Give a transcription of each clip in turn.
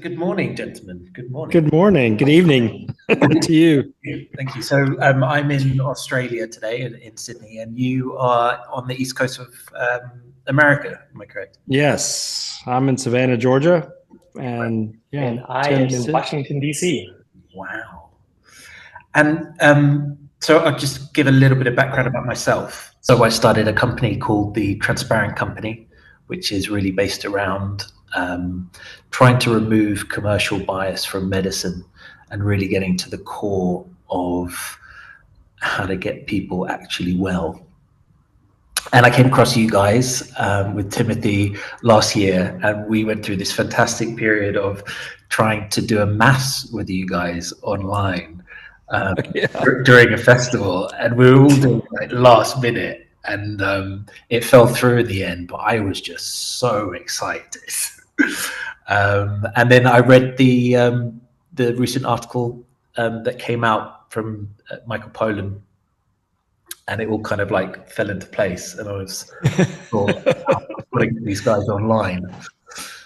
good morning, gentlemen. Good morning. Good morning. Good evening to you. Thank you. So I'm in Australia today, in Sydney, and you are on the east coast of America. Am I correct? Yes, I'm in Savannah, Georgia, and and I am in Washington, D.C. Wow. And so I'll just give a little bit of background about myself. So I started a company called the Transparent Company, which is really based around trying to remove commercial bias from medicine and really getting to the core of how to get people actually well. And I came across you guys with Timothy last year, and we went through this fantastic period of trying to do a mass with you guys online during a festival, and we were all doing like last minute, and it fell through in the end, but I was just so excited. And then I read the recent article that came out from Michael Pollan, and it all kind of like fell into place, and I was putting these guys online.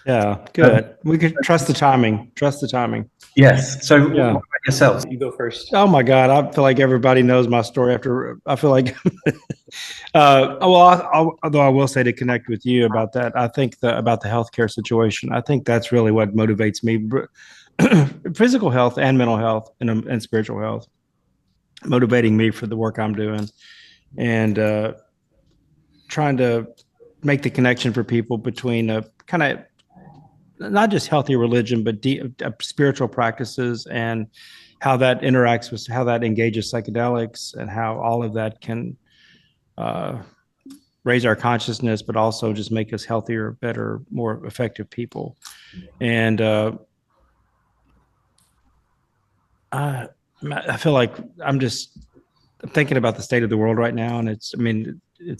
Yeah, good. We could trust the timing. Trust the timing. Yes. So what about yourselves? You go first. Oh my God, I feel like everybody knows my story. After I feel like, although I will say to connect with you about that, I think about the healthcare situation. I think that's really what motivates me. Physical health and mental health and spiritual health, motivating me for the work I'm doing, and trying to make the connection for people between a kind of not just healthy religion, but deep spiritual practices, and how that interacts with how that engages psychedelics, and how all of that can raise our consciousness, but also just make us healthier, better, more effective people. And I feel like I'm thinking about the state of the world right now, and it's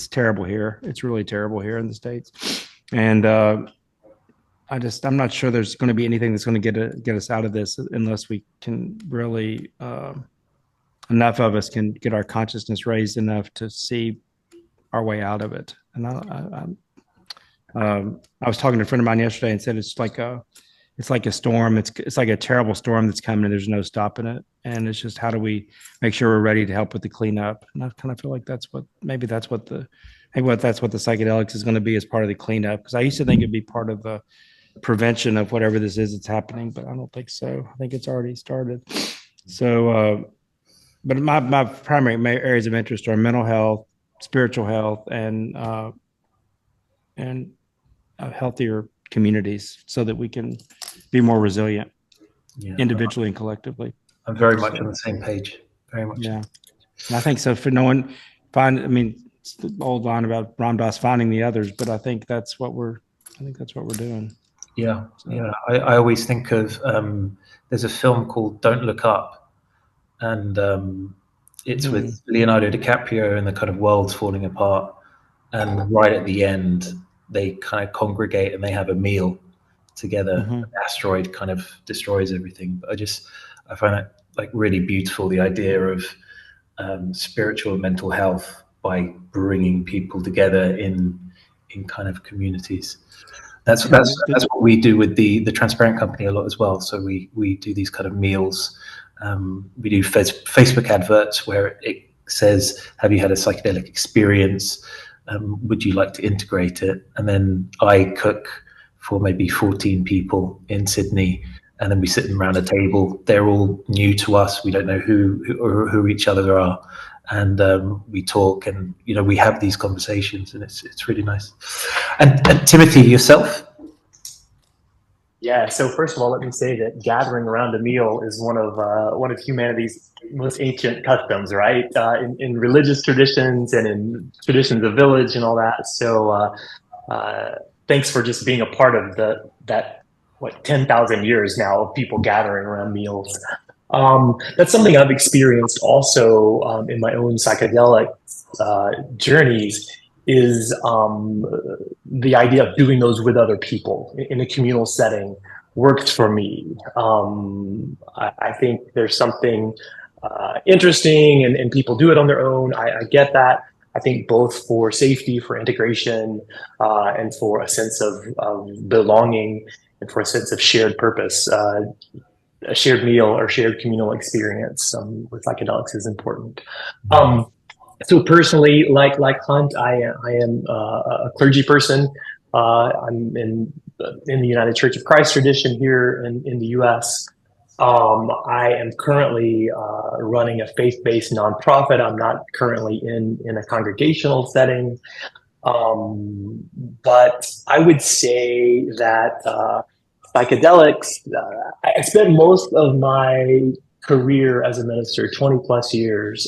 terrible here. It's really terrible here in the States, and I'm not sure there's going to be anything that's going to get us out of this unless we can really enough of us can get our consciousness raised enough to see our way out of it. And I was talking to a friend of mine yesterday and said it's like a storm. It's like a terrible storm that's coming, and there's no stopping it. And it's just, how do we make sure we're ready to help with the cleanup? And I kind of feel like that's what the psychedelics is going to be, as part of the cleanup. Because I used to think it'd be part of the prevention of whatever this is that's happening, but I don't think so. I think it's already started. So, but my primary areas of interest are mental health, spiritual health, and healthier communities, so that we can be more resilient, individually and collectively. I'm very much on the same page. Very much. Yeah, and I think so. For no one it's the old line about Ram Dass finding the others, but I think that's what we're doing. Yeah, yeah. I always think of there's a film called Don't Look Up, and it's with Leonardo DiCaprio, and the kind of world's falling apart, and right at the end they kind of congregate and they have a meal together. Mm-hmm. The asteroid kind of destroys everything, but I find it like really beautiful, the idea of spiritual and mental health by bringing people together in kind of communities. That's what we do with the Transparent Company a lot as well. So we do these kind of meals. We do Facebook adverts where it says, "Have you had a psychedelic experience? Would you like to integrate it?" And then I cook for maybe 14 people in Sydney, and then we sit them around a table. They're all new to us. We don't know who each other are, and we talk, and we have these conversations, and it's really nice. And Timothy, yourself? Yeah. So first of all, let me say that gathering around a meal is one of humanity's most ancient customs, right? In religious traditions and in traditions of village and all that. So thanks for just being a part of that 10,000 years now of people gathering around meals. That's something I've experienced also in my own psychedelic journeys, is the idea of doing those with other people in a communal setting worked for me. I think there's something interesting, and people do it on their own. I get that. I think both for safety, for integration, and for a sense of belonging for a sense of shared purpose. A shared meal or shared communal experience with psychedelics is important. So personally, like Hunt, I am a clergy person. I'm in the United Church of Christ tradition here in the U.S. I am currently running a faith-based nonprofit. I'm not currently in a congregational setting, but I would say that psychedelics. I spent most of my career as a minister, 20 plus years,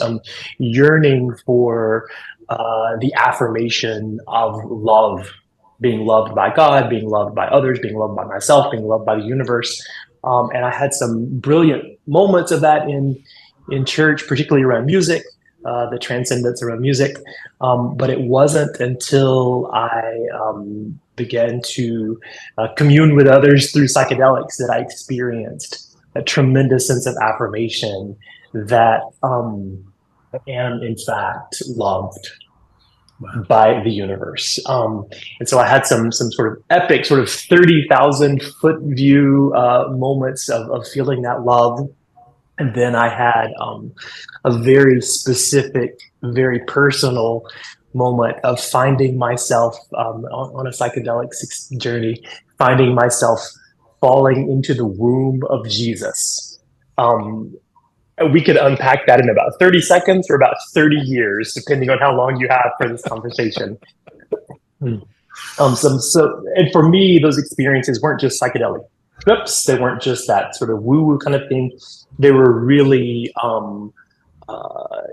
yearning for the affirmation of love, being loved by God, being loved by others, being loved by myself, being loved by the universe. And I had some brilliant moments of that in church, particularly around music, the transcendence around music. But it wasn't until I began to commune with others through psychedelics that I experienced a tremendous sense of affirmation that I am, in fact, loved by the universe. And so I had some sort of epic, sort of 30,000 foot view moments of feeling that love. And then I had a very specific, very personal moment of finding myself on a psychedelic journey, finding myself falling into the womb of Jesus. We could unpack that in about 30 seconds or about 30 years, depending on how long you have for this conversation. And for me, those experiences weren't just psychedelic trips. They weren't just that sort of woo-woo kind of thing. They were really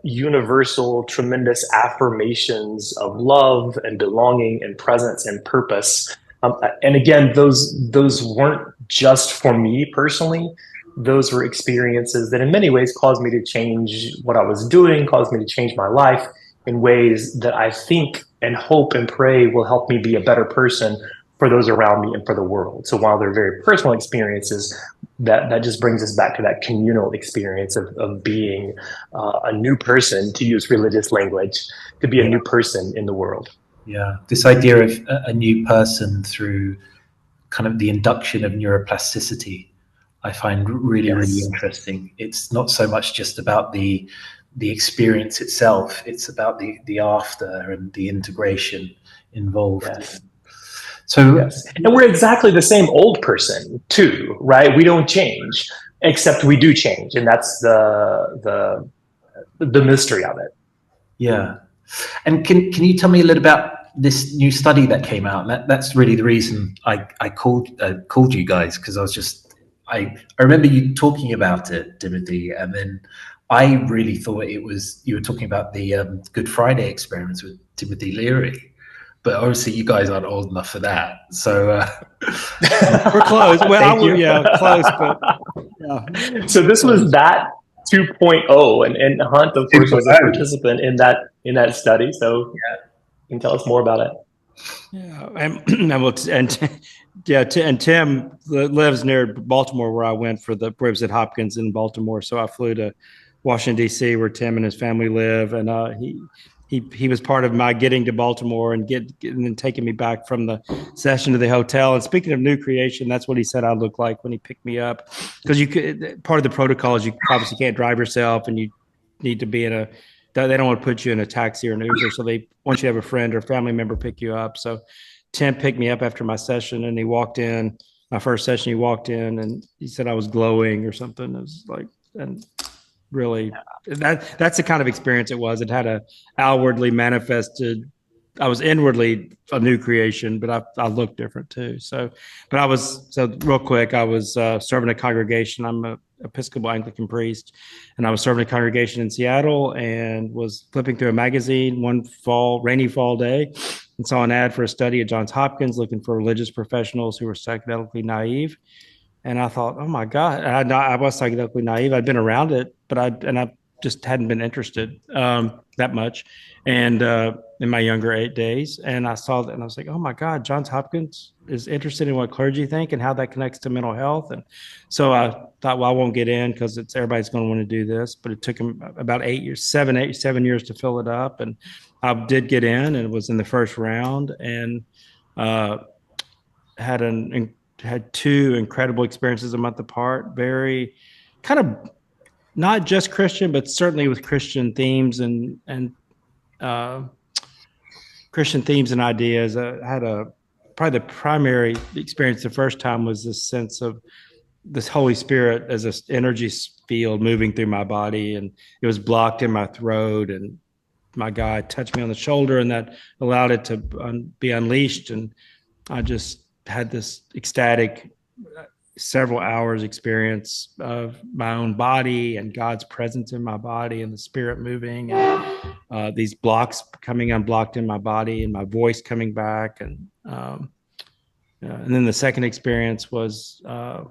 universal, tremendous affirmations of love and belonging and presence and purpose. And again, those weren't just for me personally. Those were experiences that in many ways caused me to change what I was doing, caused me to change my life in ways that I think and hope and pray will help me be a better person for those around me and for the world. So while they're very personal experiences, that just brings us back to that communal experience of being a new person, to use religious language, to be a new person in the world. Yeah, this idea of a new person through kind of the induction of neuroplasticity, I find really interesting. It's not so much just about the experience itself; it's about the after and the integration involved. Yes. So, and we're exactly the same old person too, right? We don't change, except we do change, and that's the mystery of it. Yeah, and can you tell me a little about this new study that came out? That's really the reason I called you guys, because I remember you talking about it, Timothy, and then I really thought you were talking about the Good Friday experiments with Timothy Leary. But obviously, you guys aren't old enough for that, so we're close. Well, close, but yeah. So this was that 2.0, and Hunt, of course, was a participant in that study. So you can tell us more about it. Yeah, and Tim lives near Baltimore, where I went for the Ribs at Hopkins in Baltimore. So I flew to Washington D.C., where Tim and his family live, and he was part of my getting to Baltimore and then taking me back from the session to the hotel. And speaking of new creation, that's what he said I looked like when he picked me up, because part of the protocol is you obviously can't drive yourself, and you need to be they don't want to put you in a taxi or an Uber, so they want you to have a friend or family member pick you up. So Tim picked me up after my session, and he walked in my first session. He walked in and he said I was glowing or something. It was like, and really, that's the kind of experience it was. It had a outwardly manifested. I was inwardly a new creation, but I looked different too. So real quick, I was serving a congregation. I'm a Episcopal Anglican priest, and I was serving a congregation in Seattle and was flipping through a magazine one rainy fall day and saw an ad for a study at Johns Hopkins looking for religious professionals who were psychedelically naive. And I thought, oh my God, I was psychedelically naive. I'd been around it, but I just hadn't been interested that much. And in my younger days, and I saw that, and I was like, oh my God, Johns Hopkins is interested in what clergy think and how that connects to mental health. And so I thought, well, I won't get in because everybody's going to want to do this. But it took him about 7 years to fill it up, and I did get in, and was in the first round, and had an had two incredible experiences a month apart, very kind of not just Christian, but certainly with Christian themes and uh, Christian themes and ideas. I had probably the primary experience the first time was this sense of this Holy Spirit as an energy field moving through my body, and it was blocked in my throat, and my guy touched me on the shoulder, and that allowed it to be unleashed, and I just had this ecstatic several hours experience of my own body and God's presence in my body and the Spirit moving, and these blocks coming unblocked in my body and my voice coming back. And then the second experience was a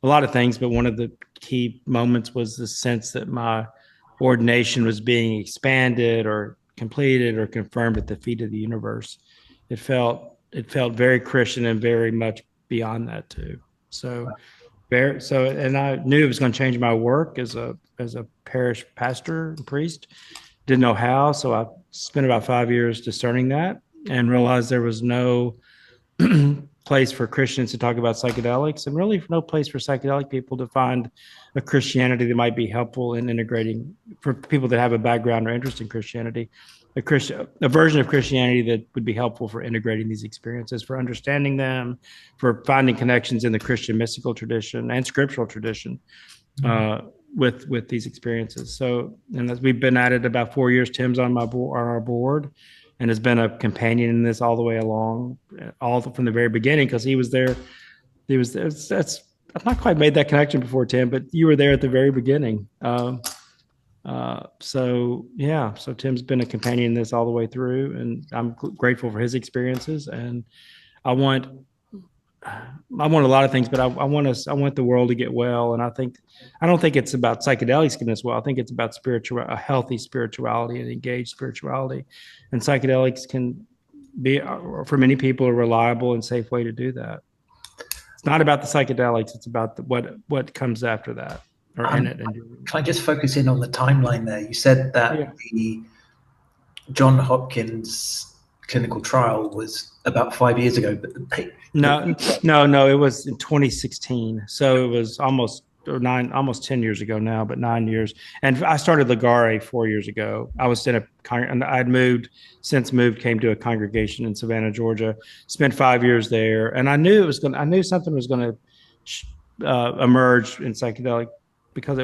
lot of things, but one of the key moments was the sense that my ordination was being expanded or completed or confirmed at the feet of the universe. It felt very Christian and very much beyond that too. So and I knew it was going to change my work as a parish pastor and priest. Didn't know how, so I spent about 5 years discerning that and realized there was no place for Christians to talk about psychedelics, and really no place for psychedelic people to find a Christianity that might be helpful in integrating, for people that have a background or interest in Christianity, a version of Christianity that would be helpful for integrating these experiences, for understanding them, for finding connections in the Christian mystical tradition and scriptural tradition with these experiences. So, and as we've been at it about 4 years, Tim's on our board, and has been a companion in this all the way along, all from the very beginning, because he was there. I've not quite made that connection before, Tim, but you were there at the very beginning. So Tim's been a companion in this all the way through, and I'm grateful for his experiences. And I want a lot of things, but I want the world to get well. And I don't think it's about psychedelics getting us well. I think it's about a healthy spirituality and engaged spirituality. And psychedelics can be, for many people, a reliable and safe way to do that. It's not about the psychedelics. It's about what comes after that, or in it. Can I just focus in on the timeline there? You said that the Johns Hopkins clinical trial was about 5 years ago, but no, it was in 2016. So it was almost 10 years ago now, but 9 years. And I started Leary 4 years ago. I was and I'd came to a congregation in Savannah, Georgia, spent 5 years there. And I knew something was going to emerge in psychedelic, because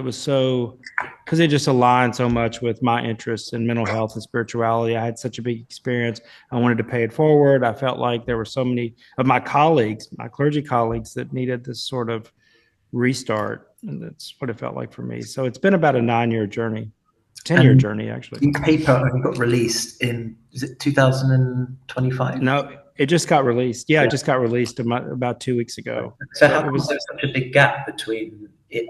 it just aligned so much with my interests in mental health and spirituality. I had such a big experience. I wanted to pay it forward. I felt like there were so many of my clergy colleagues, that needed this sort of restart. And that's what it felt like for me. So it's been about a 9-year journey, 10-year journey, actually. The paper only got released is it 2025? No, it just got released. Yeah, it just got released about 2 weeks ago. So how was there such a big gap between it?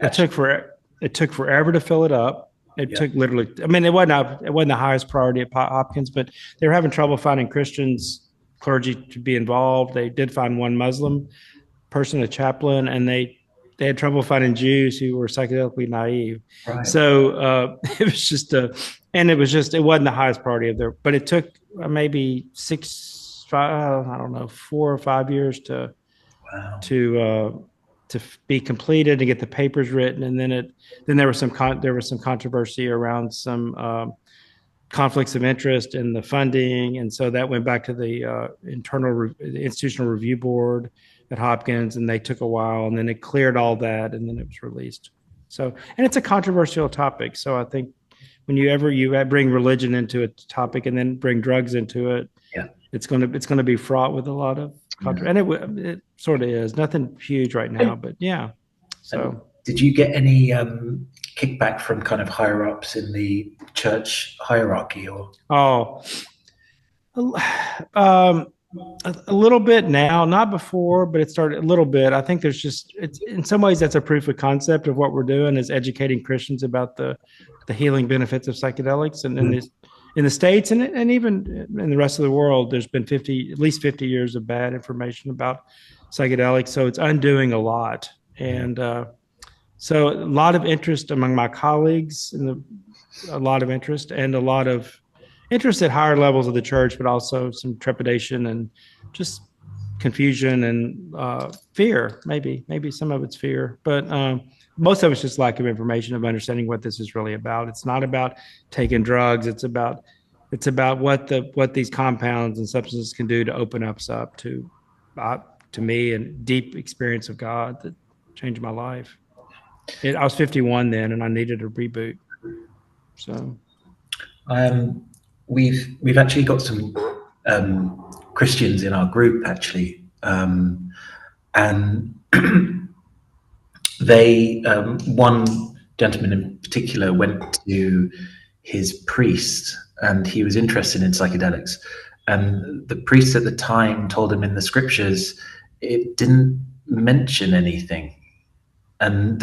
It took forever to fill it up. It took literally, I mean, it wasn't the highest priority at Hopkins, but they were having trouble finding clergy to be involved. They did find one Muslim person, a chaplain, and they had trouble finding Jews who were psychedelically naive. Right. So it wasn't the highest priority but it took maybe 4 or 5 years to be completed and get the papers written. And then there was some controversy around some conflicts of interest in the funding. And so that went back to the institutional review board at Hopkins, and they took a while, and then it cleared all that, and then it was released. So, and it's a controversial topic. So I think when you bring religion into a topic and then bring drugs into it, it's going to be fraught with a lot of controversy. And it sort of is. Nothing huge right now, but yeah. So did you get any kickback from kind of higher ups in the church hierarchy, or? A little bit now, not before, but it started a little bit. I think it's in some ways that's a proof of concept of what we're doing, is educating Christians about the healing benefits of psychedelics. And in the States and even in the rest of the world, there's been at least 50 years of bad information about psychedelics. So it's undoing a lot. And so a lot of interest among my colleagues, a lot of interest at higher levels of the church, but also some trepidation and just confusion and fear. Maybe some of it's fear, but most of it's just lack of information of understanding what this is really about. It's not about taking drugs. It's about what these compounds and substances can do to open us up to me and deep experience of God that changed my life. I was 51 then, and I needed a reboot. So, we've actually got some Christians in our group actually, and they one gentleman in particular went to his priest, and he was interested in psychedelics, and the priest at the time told him in the scriptures it didn't mention anything, and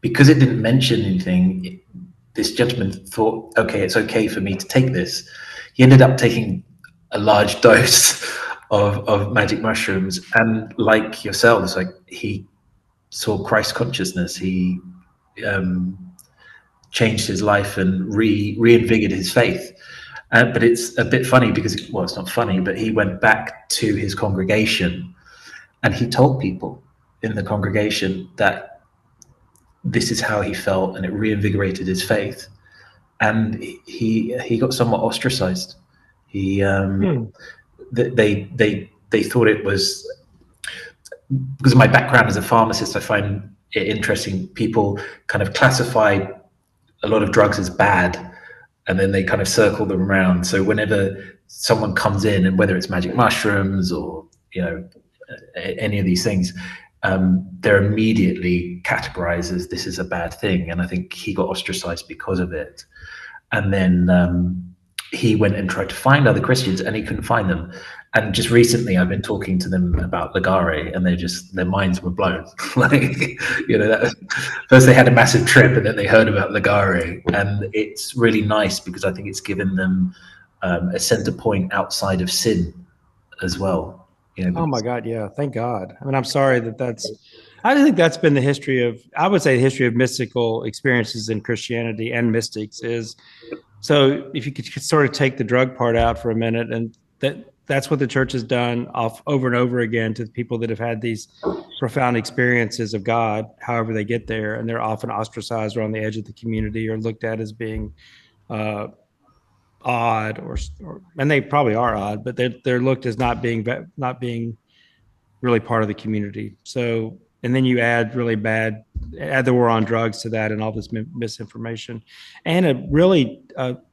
because it didn't mention anything, this gentleman thought, okay, it's okay for me to take this. He ended up taking a large dose of magic mushrooms, and like yourselves, like he saw Christ consciousness. He changed his life and reinvigorated his faith. But it's a bit funny because, it's not funny, but he went back to his congregation and he told people in the congregation that this is how he felt, and it reinvigorated his faith. And he got somewhat ostracized. They thought it was, because of my background as a pharmacist, I find it interesting. People kind of classify a lot of drugs as bad, and then they kind of circle them around. So whenever someone comes in, and whether it's magic mushrooms or any of these things, they're immediately categorized as this is a bad thing. And I think he got ostracized because of it. And then he went and tried to find other Christians, and he couldn't find them. And just recently, I've been talking to them about Leary, and their minds were blown. First they had a massive trip, and then they heard about Leary, and it's really nice because I think it's given them a center point outside of sin as well. Oh my God, yeah, thank God. I mean, I'm sorry I think that's been the history of, I would say, the history of mystical experiences in Christianity and mystics is. So if you could sort of take the drug part out for a minute, and that's what the church has done over and over again to the people that have had these profound experiences of God, however they get there, and they're often ostracized or on the edge of the community or looked at as being odd, and they probably are odd, but they're looked as not being really part of the community. So, and then you add the war on drugs to that, and all this misinformation, and a really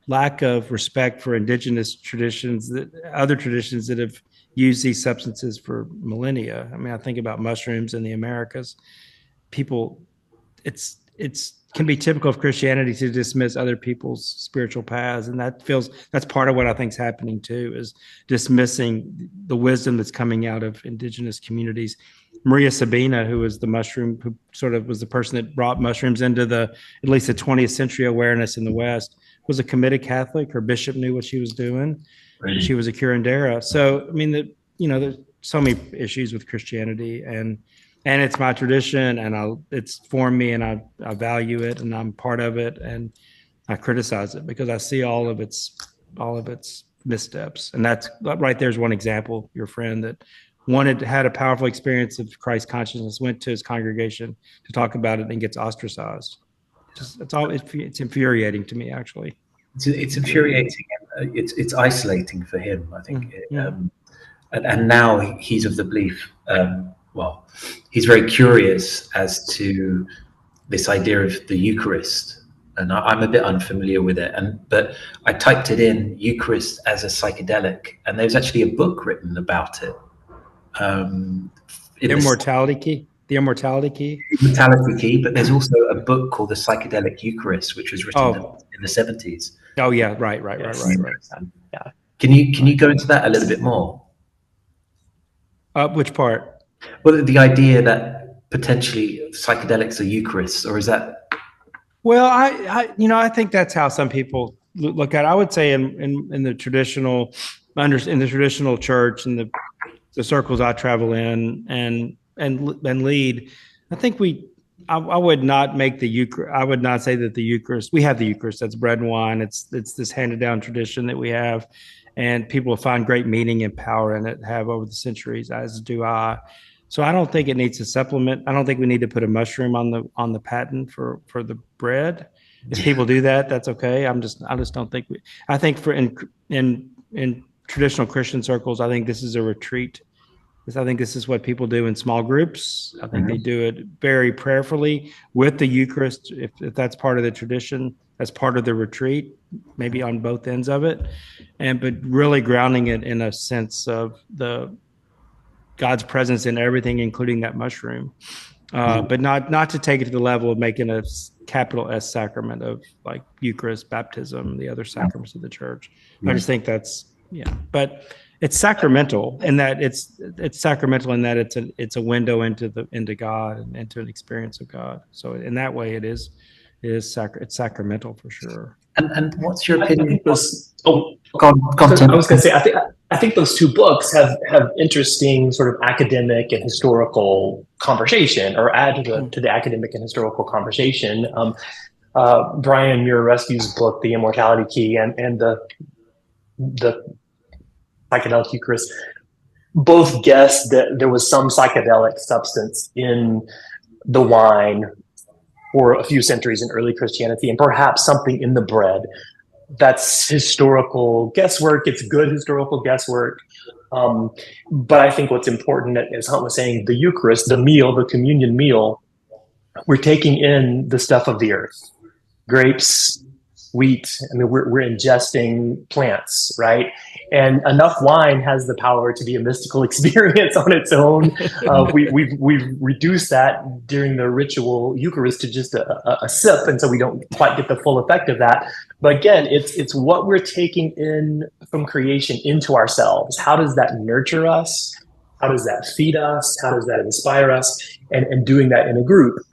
lack of respect for indigenous traditions, other traditions that have used these substances for millennia. I mean, I think about mushrooms in the Americas. People, it's can be typical of Christianity to dismiss other people's spiritual paths, and that's part of what I think is happening too, is dismissing the wisdom that's coming out of indigenous communities. Maria Sabina, who was who sort of was the person that brought mushrooms into at least the 20th century awareness in the West, was a committed Catholic. Her bishop knew what she was doing. Right. She was a curandera. So, I mean, there's so many issues with Christianity, and it's my tradition, and it's formed me, and I value it, and I'm part of it, and I criticize it because I see all of its missteps. And that's right. There's one example. Your friend that had a powerful experience of Christ consciousness, went to his congregation to talk about it, and gets ostracized. It's infuriating to me, actually. It's infuriating. It's isolating for him, I think. And now he's of the belief. He's very curious as to this idea of the Eucharist, and I'm a bit unfamiliar with it. But I typed it in, Eucharist as a psychedelic, and there's actually a book written about it. The Immortality Key. Immortality Key, but there's also a book called The Psychedelic Eucharist, which was written in the 70s. Oh yeah, right. Yeah. Can you go into that a little bit more? Which part? Well, the idea that potentially psychedelics are Eucharists, or is that? Well, I think that's how some people look at it. I would say in the traditional church and the circles I travel in and lead, I think I would not make the Eucharist. I would not say that the Eucharist. We have the Eucharist. That's bread and wine. It's this handed down tradition that we have, and people find great meaning and power in it. Have over the centuries, as do I. So I don't think it needs a supplement. I don't think we need to put a mushroom on the patent for the bread. If people do that, that's okay. I just don't think we. I think for in traditional Christian circles, I think this is a retreat. I think this is what people do in small groups. I think they do it very prayerfully with the Eucharist. If that's part of the tradition, that's part of the retreat, maybe on both ends of it, but really grounding it in a sense of the God's presence in everything, including that mushroom. But not to take it to the level of making a capital S sacrament of like Eucharist, baptism, the other sacraments of the church. I just think that's but it's sacramental in that it's sacramental in that it's a window into God and into an experience of God. So in that way, it's sacramental for sure. And what's your opinion? I was going to say, I think those two books have interesting sort of academic and historical conversation, or add to the academic and historical conversation. Brian Muir Rescue's book, The Immortality Key, and the psychedelic Eucharist, both guessed that there was some psychedelic substance in the wine for a few centuries in early Christianity, and perhaps something in the bread. That's historical guesswork. It's good historical guesswork. But I think what's important, as Hunt was saying, the Eucharist, the meal, the communion meal, we're taking in the stuff of the earth, grapes, wheat. I mean, we're ingesting plants, right? And enough wine has the power to be a mystical experience on its own. We've reduced that during the ritual Eucharist to just a sip, and so we don't quite get the full effect of that. But again, it's what we're taking in from creation into ourselves. How does that nurture us? How does that feed us? How does that inspire us? And doing that in a group.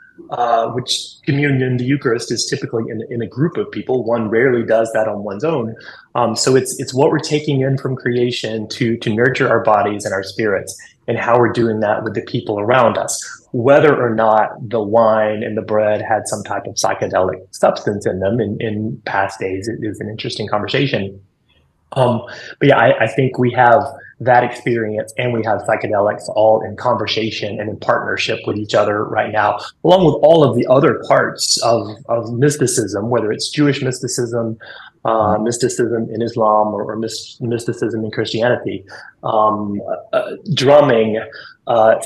Which communion, the Eucharist, is typically in a group of people. One rarely does that on one's own. So it's what we're taking in from creation to nurture our bodies and our spirits, and how we're doing that with the people around us. Whether or not the wine and the bread had some type of psychedelic substance in them in past days is an interesting conversation. But yeah, I think we have that experience, and we have psychedelics all in conversation and in partnership with each other right now, along with all of the other parts of mysticism, whether it's Jewish mysticism, mysticism in Islam, or mysticism in Christianity, drumming,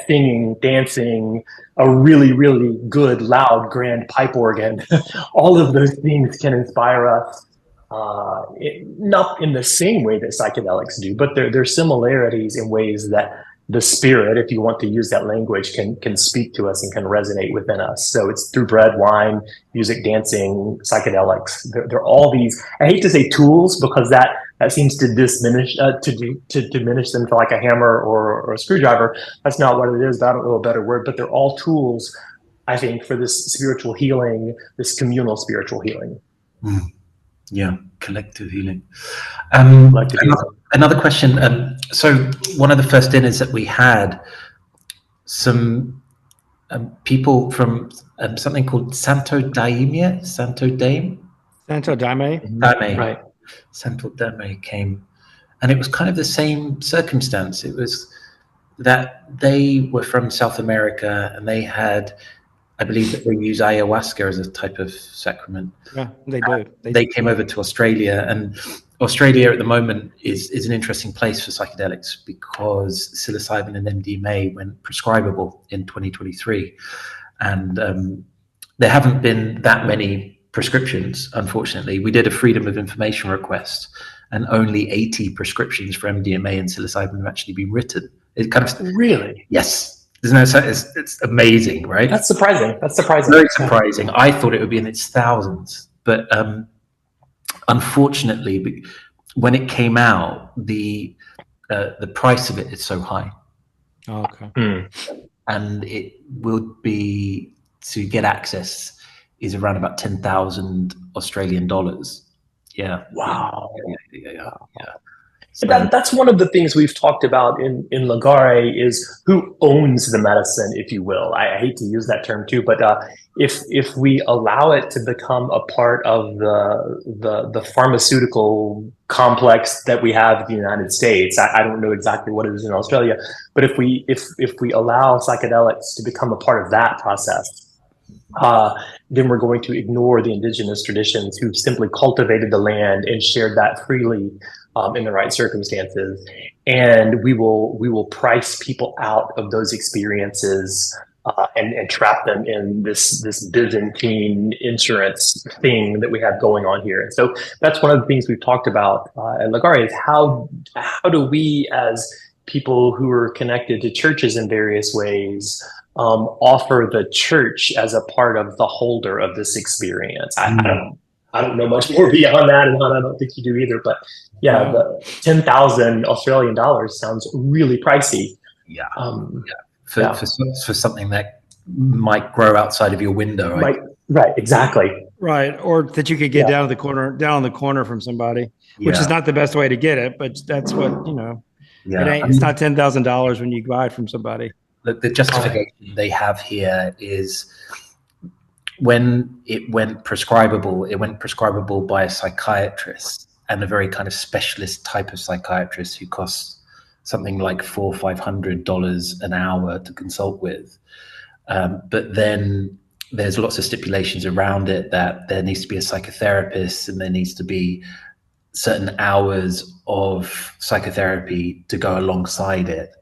singing, dancing, a really, really good, loud, grand pipe organ. All of those things can inspire us. Not in the same way that psychedelics do, but there are similarities in ways that the spirit, if you want to use that language, can speak to us and can resonate within us. So it's through bread, wine, music, dancing, psychedelics. They're all these, I hate to say tools, because that seems to diminish them to like a hammer or a screwdriver. That's not what it is. I don't know a better word, but they're all tools, I think, for this spiritual healing, this communal spiritual healing. Yeah, collective healing. Another question. So one of the first dinners that we had, some people from something called Santo Daime, right? Santo Daime came, and it was kind of the same circumstance. It was that they were from South America, and they had, I believe that they use ayahuasca as a type of sacrament. Yeah, they do. They came over to Australia, and Australia at the moment is an interesting place for psychedelics, because psilocybin and MDMA went prescribable in 2023. And there haven't been that many prescriptions, unfortunately. We did a freedom of information request, and only 80 prescriptions for MDMA and psilocybin have actually been written. It kind of Really? Yes. It's amazing, right? That's surprising. Very surprising. I thought it would be in its thousands, but unfortunately, when it came out, the price of it is so high. Oh, okay. And it would be, to get access, is around about 10,000 Australian dollars. Yeah. Wow. Yeah. So, That's one of the things we've talked about in Leary is who owns the medicine, if you will. I hate to use that term too, but if we allow it to become a part of the pharmaceutical complex that we have in the United States, I don't know exactly what it is in Australia, but if we allow psychedelics to become a part of that process, then we're going to ignore the indigenous traditions who simply cultivated the land and shared that freely in the right circumstances, and we will price people out of those experiences and trap them in this Byzantine insurance thing that we have going on here. And so that's one of the things we've talked about at Leary is how do we, as people who are connected to churches in various ways, offer the church as a part of the holder of this experience. I don't know much more beyond that, and I don't think you do either. But yeah, the 10,000 Australian dollars sounds really pricey. Yeah, for something that might grow outside of your window. Right, exactly. Right, or that you could get down on the corner from somebody, which is not the best way to get it, but that's what Yeah, it's not $10,000 when you buy it from somebody. The justification they have here is when it went prescribable by a psychiatrist, and a very kind of specialist type of psychiatrist who costs something like $400 or $500 an hour to consult with. But then there's lots of stipulations around it that there needs to be a psychotherapist and there needs to be certain hours of psychotherapy to go alongside it.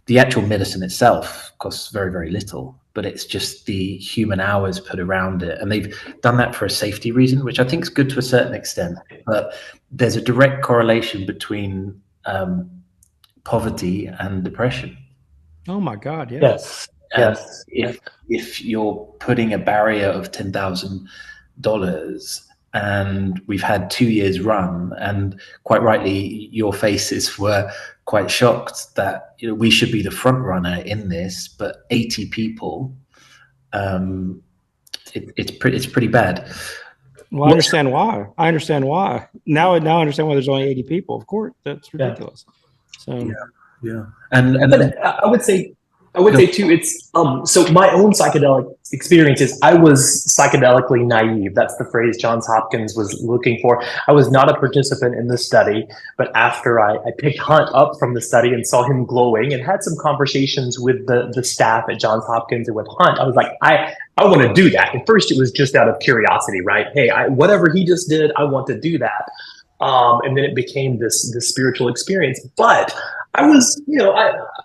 The actual medicine itself costs very, very little, but it's just the human hours put around it. And they've done that for a safety reason, which I think is good to a certain extent. But there's a direct correlation between poverty and depression. Oh my God, yes. Yes. If you're putting a barrier of $10,000, and we've had 2 years run, and quite rightly, your faces were quite shocked that we should be the front runner in this, but 80 people, it's pretty bad. Well, I understand why. Now I understand why there's only 80 people. Of course, that's ridiculous. So yeah, but I would say too, it's so my own psychedelic experiences, I was psychedelically naive. That's the phrase Johns Hopkins was looking for. I was not a participant in the study, but after I picked Hunt up from the study and saw him glowing and had some conversations with the staff at Johns Hopkins and with Hunt, I was like, I want to do that. At first it was just out of curiosity, right? Hey, whatever he just did, I want to do that. And then it became this spiritual experience. But I was,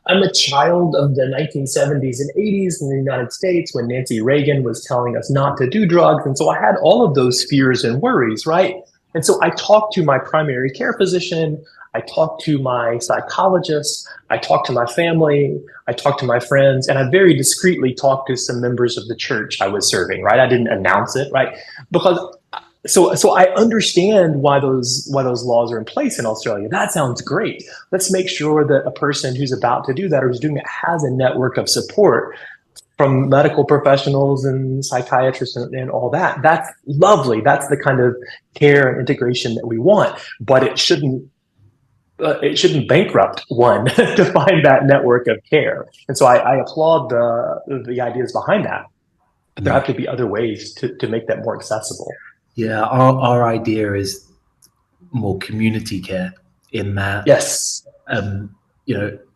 I'm a child of the 1970s and 80s in the United States when Nancy Reagan was telling us not to do drugs. And so I had all of those fears and worries, right? And so I talked to my primary care physician, I talked to my psychologist, I talked to my family, I talked to my friends, and I very discreetly talked to some members of the church I was serving, right? I didn't announce it, right? Because So I understand why those laws are in place in Australia. That sounds great. Let's make sure that a person who's about to do that or who's doing it has a network of support from medical professionals and psychiatrists and all that. That's lovely. That's the kind of care and integration that we want. But it shouldn't bankrupt one to find that network of care. And so I applaud the ideas behind that. There have to be other ways to make that more accessible. Yeah, our idea is more community care in that. Yes.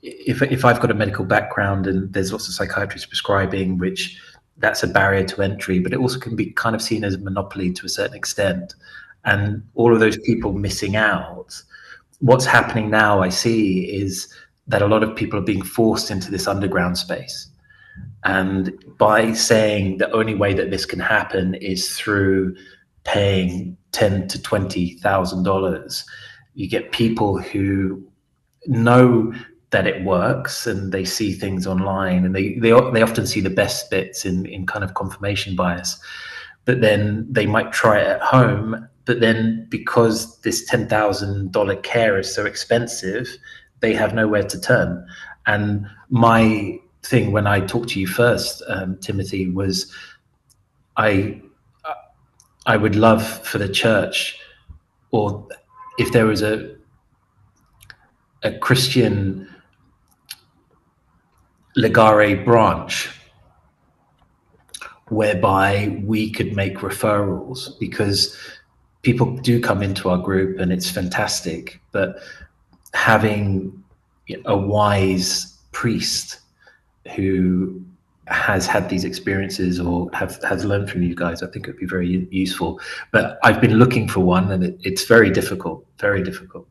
If I've got a medical background and there's lots of psychiatrists prescribing, which that's a barrier to entry, but it also can be kind of seen as a monopoly to a certain extent. And all of those people missing out, what's happening now I see is that a lot of people are being forced into this underground space. And by saying the only way that this can happen is through paying $10,000 to $20,000, you get people who know that it works and they see things online, and they often see the best bits in kind of confirmation bias, but then they might try it at home, but then because this $10,000 care is so expensive, they have nowhere to turn. And my thing when I talked to you first, Timothy, was I would love for the church, or if there was a Christian Legare branch whereby we could make referrals, because people do come into our group and it's fantastic, but having a wise priest who has had these experiences or has learned from you guys, I think it would be very useful. But I've been looking for one, and it's very difficult, very difficult.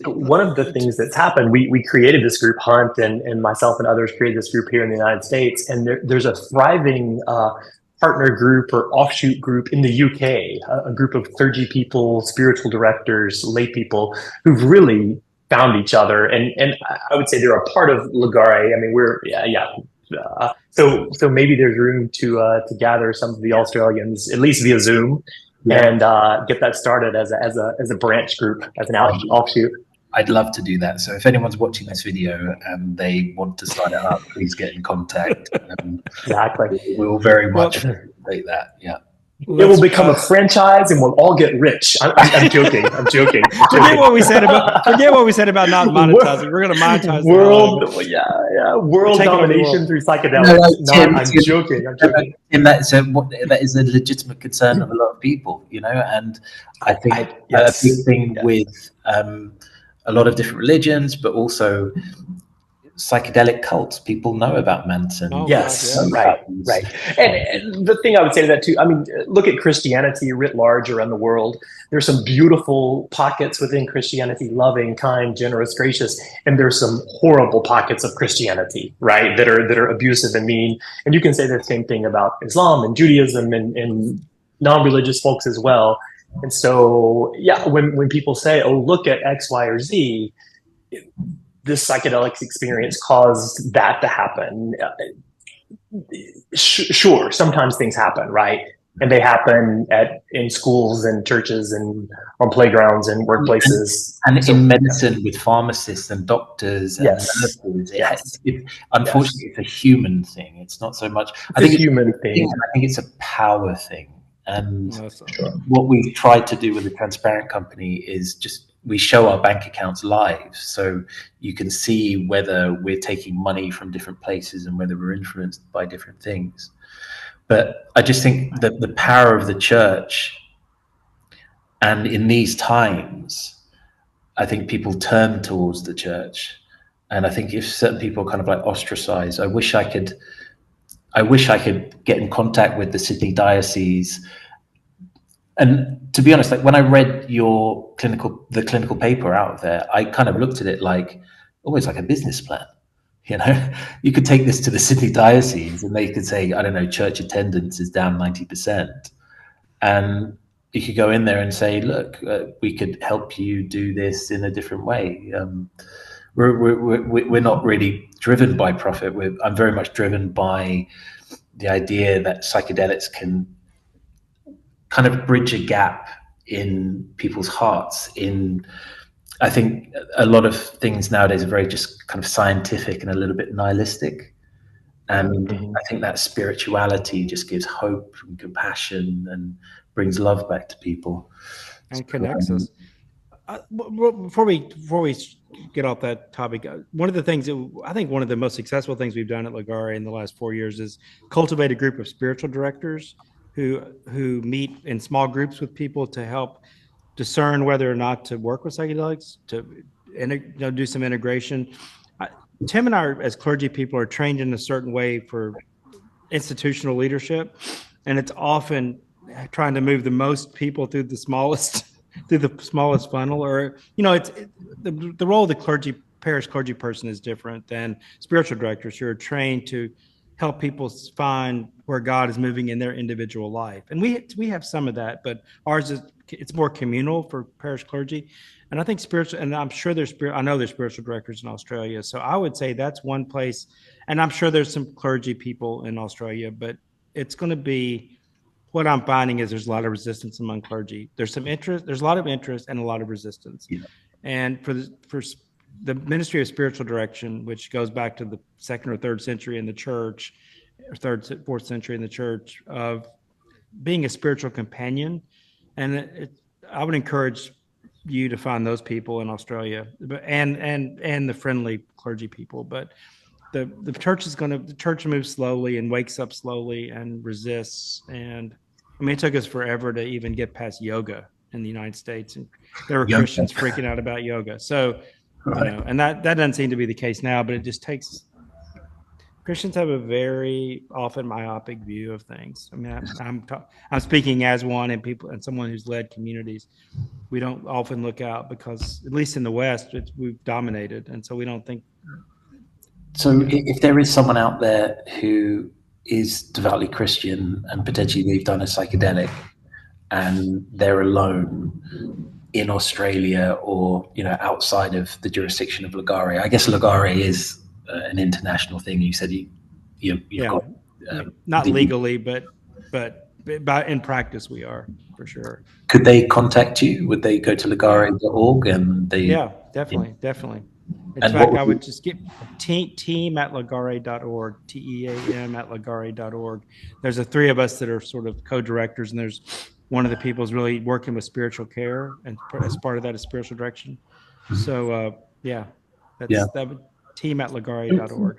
One of the things that's happened, we created this group, Hunt, and myself and others created this group here in the United States, and there's a thriving partner group or offshoot group in the UK, a group of clergy people, spiritual directors, lay people who've really found each other, and I would say they're a part of Legare. I mean, we're so maybe there's room to gather some of the Australians, at least via Zoom, and get that started as a branch group, as an offshoot. I'd love to do that. So if anyone's watching this video and they want to start it up, please get in contact. Exactly. We will very much appreciate that. Yeah. It will become a franchise, and we'll all get rich. I'm joking. I'm joking. Forget what we said about not monetizing. We're going to monetize world domination through psychedelics. I'm joking. And that is a legitimate concern of a lot of people, and I think a big thing with a lot of different religions, but also psychedelic cults. People know about Manson. Right. And the thing I would say to that too, I mean, look at Christianity writ large around the world. There's some beautiful pockets within Christianity, loving, kind, generous, gracious, and there's some horrible pockets of Christianity, right, that are abusive and mean. And you can say the same thing about Islam and Judaism and non-religious folks as well. And so, when people say, "Oh, look at X, Y, or Z," this psychedelics experience caused that to happen. Sure, sometimes things happen, right? And they happen in schools and churches and on playgrounds and workplaces. And in medicine with pharmacists and doctors and nurses. Unfortunately, it's a human thing. It's not so much. I think it's a power thing. And what we've tried to do with the Transparent Company is just we show our bank accounts live, so you can see whether we're taking money from different places and whether we're influenced by different things. But I just think that the power of the church, and in these times, I think people turn towards the church. And I think if certain people are kind of like ostracized, I wish I could get in contact with the Sydney Diocese. And to be honest, like when I read the clinical paper out there, I kind of looked at it like almost like a business plan. You could take this to the Sydney Diocese and they could say, I don't know, church attendance is down 90%. And you could go in there and say, look, we could help you do this in a different way. We're not really driven by profit. I'm very much driven by the idea that psychedelics can kind of bridge a gap in people's hearts. I think a lot of things nowadays are very just kind of scientific and a little bit nihilistic. And I think that spirituality just gives hope and compassion and brings love back to people. And connects us. Before we get off that topic, one of the things I think one of the most successful things we've done at Legare in the last 4 years is cultivate a group of spiritual directors who meet in small groups with people to help discern whether or not to work with psychedelics, to do some integration. Tim and I, as clergy people, are trained in a certain way for institutional leadership, and it's often trying to move the most people through the smallest funnel. Or it's the role of the parish clergy person is different than spiritual directors who are trained to help people find where God is moving in their individual life. And we have some of that, but ours it's more communal for parish clergy. And I think and I'm sure I know there's spiritual directors in Australia. So I would say that's one place. And I'm sure there's some clergy people in Australia, but it's going to be, what I'm finding is there's a lot of resistance among clergy. There's a lot of interest and a lot of resistance. Yeah. And for the ministry of spiritual direction, which goes back to the 2nd or 3rd century in the church, or 3rd, 4th century in the church, of being a spiritual companion. And I would encourage you to find those people in Australia, but and the friendly clergy people. But the church moves slowly and wakes up slowly and resists. And I mean, it took us forever to even get past yoga in the United States, and there were Yoga. Christians freaking out about yoga. So, you know, and that doesn't seem to be the case now, but it just takes. Christians have a very often myopic view of things. I mean, I'm speaking as one and someone who's led communities. We don't often look out because, at least in the West, we've dominated, and so we don't think. So, if there is someone out there who is devoutly Christian and potentially they've done a psychedelic and they're alone in Australia or, you know, outside of the jurisdiction of Leary, I guess Leary is an international thing. You said you've got not legally, but in practice we are, for sure. Could they contact you? Would they go to leary.org and they? Yeah, definitely. In fact, I would just get team@leary.org, TEAM@leary.org. There's the three of us that are sort of co-directors, and there's one of the people is really working with spiritual care, and as part of that is spiritual direction. So that would team@leary.org.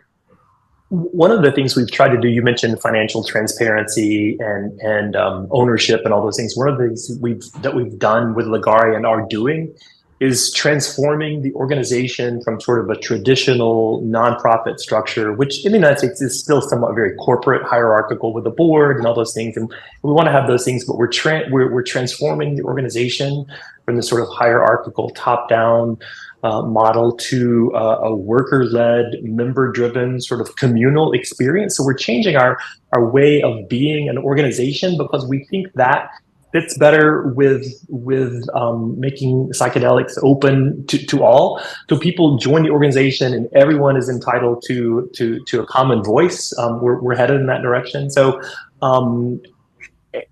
One of the things we've tried to do, you mentioned financial transparency and ownership and all those things. One of the things we've done with Leary and are doing is transforming the organization from sort of a traditional nonprofit structure, which in the United States is still somewhat very corporate, hierarchical with the board and all those things. And we want to have those things, but we're transforming the organization from the sort of hierarchical top-down model to a worker-led, member-driven sort of communal experience. So we're changing our way of being an organization because we think that fits better with making psychedelics open to all. So people join the organization and everyone is entitled to a common voice. We're headed in that direction. So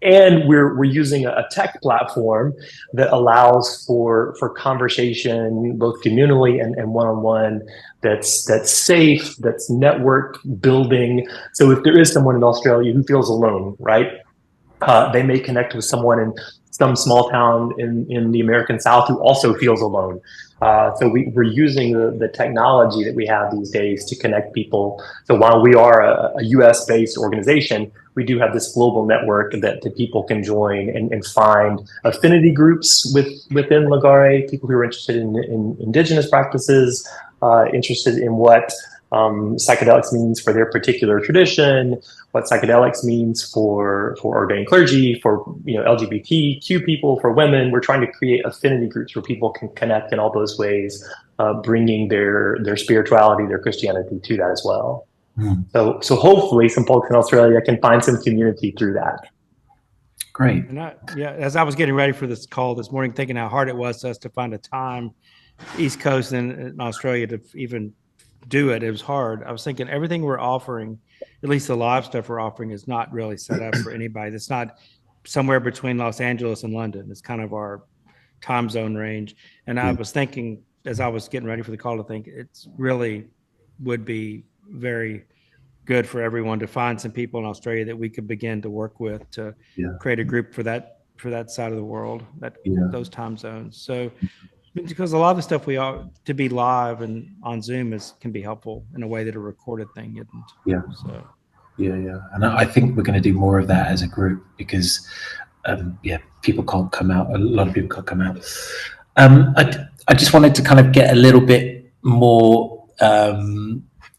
and we're using a tech platform that allows for conversation both communally and one-on-one that's safe, that's network building. So if there is someone in Australia who feels alone, right? They may connect with someone in some small town in the American South who also feels alone. So we're using the technology that we have these days to connect people. So while we are a US-based organization, we do have this global network that people can join and find affinity groups within Leary, people who are interested in indigenous practices, interested in what psychedelics means for their particular tradition, what psychedelics means for ordained clergy, for LGBTQ people, for women. We're trying to create affinity groups where people can connect in all those ways, bringing their spirituality, their Christianity to that as well. So hopefully some folks in Australia can find some community through that. Great. And as I was getting ready for this call this morning, thinking how hard it was to us to find a time, East Coast and in Australia, to even do it. It was hard. I was thinking everything we're offering, at least the live stuff we're offering, is not really set up for anybody. It's not somewhere between Los Angeles and London. It's kind of our time zone range. And I was thinking, as I was getting ready for the call, to think it's really would be very good for everyone to find some people in Australia that we could begin to work with to create a group for that side of the world, those time zones. So because a lot of the stuff we are to be live and on Zoom can be helpful in a way that a recorded thing isn't. And I think we're going to do more of that as a group because people can't come out. A lot of people can't come out. I just wanted to kind of get a little bit more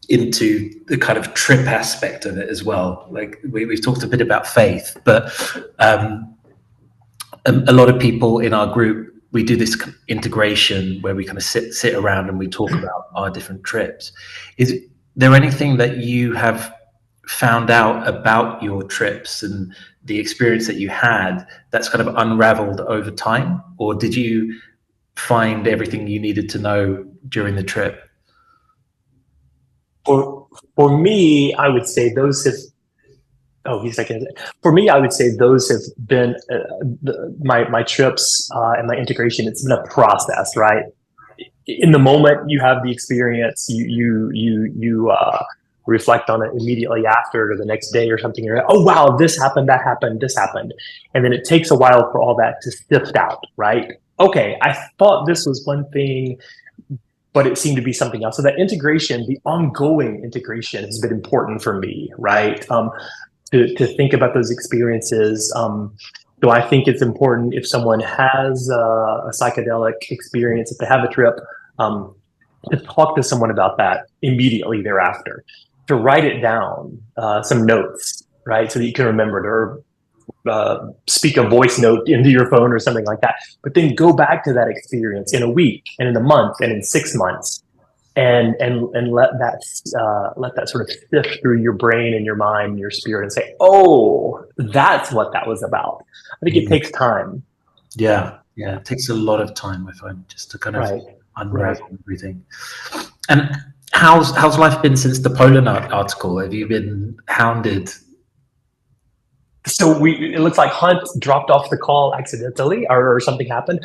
into the kind of trip aspect of it as well. Like we've talked a bit about faith, but a lot of people in our group, we do this integration where we kind of sit around and we talk about our different trips. Is there anything that you have found out about your trips and the experience that you had that's kind of unraveled over time? Or did you find everything you needed to know during the trip? For me, I would say those have. For me, I would say those have been my trips and my integration. It's been a process, right? In the moment, you have the experience. You reflect on it immediately after or the next day or something. You're like, oh, wow, this happened, that happened, this happened. And then it takes a while for all that to sift out, right? Okay, I thought this was one thing, but it seemed to be something else. So that integration, the ongoing integration, has been important for me, right? To think about those experiences. So I think it's important if someone has a psychedelic experience, if they have a trip, to talk to someone about that immediately thereafter, to write it down, some notes, right, so that you can remember it, or speak a voice note into your phone or something like that. But then go back to that experience in a week and in a month and in 6 months, and let that sort of sift through your brain and your mind and your spirit and say, oh, that's what that was about. I think it takes time. Yeah, it takes a lot of time, I find, just to kind of unravel everything. And how's life been since the Poland article? Have you been hounded? So it looks like Hunt dropped off the call accidentally, or something happened.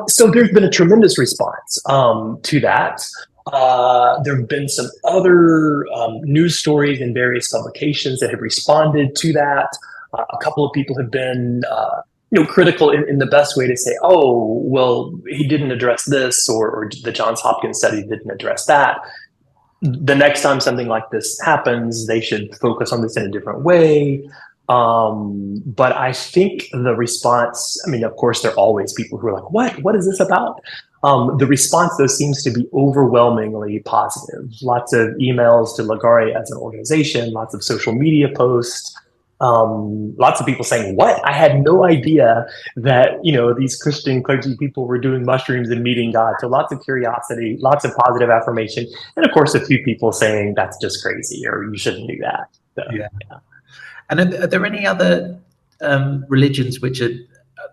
So there's been a tremendous response to that. There have been some other news stories in various publications that have responded to that. A couple of people have been critical in the best way to say, oh, well, he didn't address this, or the Johns Hopkins study didn't address that. The next time something like this happens, they should focus on this in a different way. But I think the response, I mean, of course, there are always people who are like, what is this about? The response, though, seems to be overwhelmingly positive. Lots of emails to Leary as an organization, lots of social media posts, lots of people saying, what? I had no idea that, these Christian clergy people were doing mushrooms and meeting God. So lots of curiosity, lots of positive affirmation. And of course, a few people saying that's just crazy, or you shouldn't do that. So, yeah. And are there any other religions which are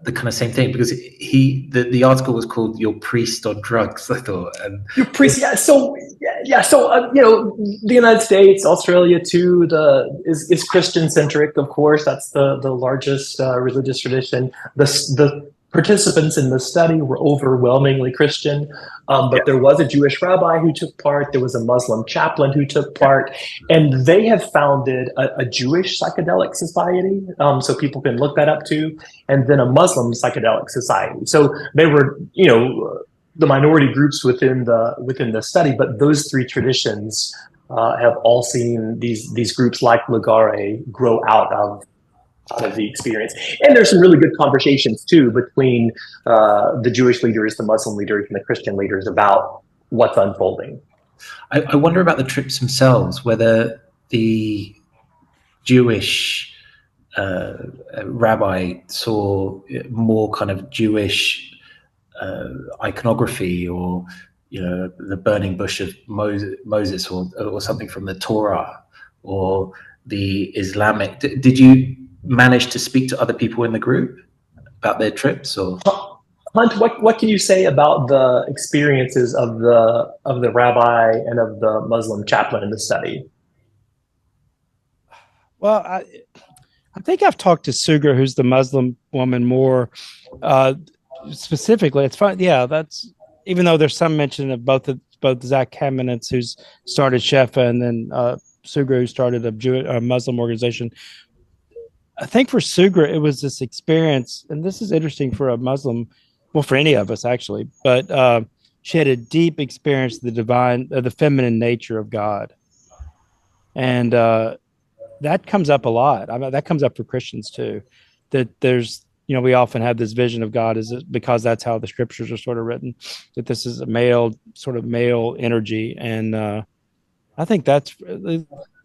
the kind of same thing? Because the article was called "Your Priest on Drugs," I thought. And your priest, yeah. So the United States, Australia too, is Christian centric. Of course, that's the largest religious tradition. The participants in the study were overwhelmingly Christian, but there was a Jewish rabbi who took part. There was a Muslim chaplain who took part, and they have founded a Jewish psychedelic society, so people can look that up too, and then a Muslim psychedelic society. So they were, the minority groups within the study, but those three traditions have all seen these groups like Leary grow out of the experience. And there's some really good conversations too between the Jewish leaders, the Muslim leaders, and the Christian leaders about what's unfolding. I wonder about the trips themselves, whether the Jewish rabbi saw more kind of Jewish iconography, or the burning bush of Moses, or something from the Torah, or the Islamic. Did you manage to speak to other people in the group about their trips? Or Hunt, what can you say about the experiences of the rabbi and of the Muslim chaplain in the study? Well, I think I've talked to Sugar, who's the Muslim woman, more specifically. It's fine. Yeah, that's, even though there's some mention of both Zach Kamenetz, who's started Shefa, and then Sugar, who started a Muslim organization. I think for Sugra, it was this experience, and this is interesting for a Muslim, well, for any of us actually, but she had a deep experience of the divine, the feminine nature of God. And that comes up a lot. I mean, that comes up for Christians too, that there's, we often have this vision of God because that's how the scriptures are sort of written, that this is a sort of male energy. And I think that's at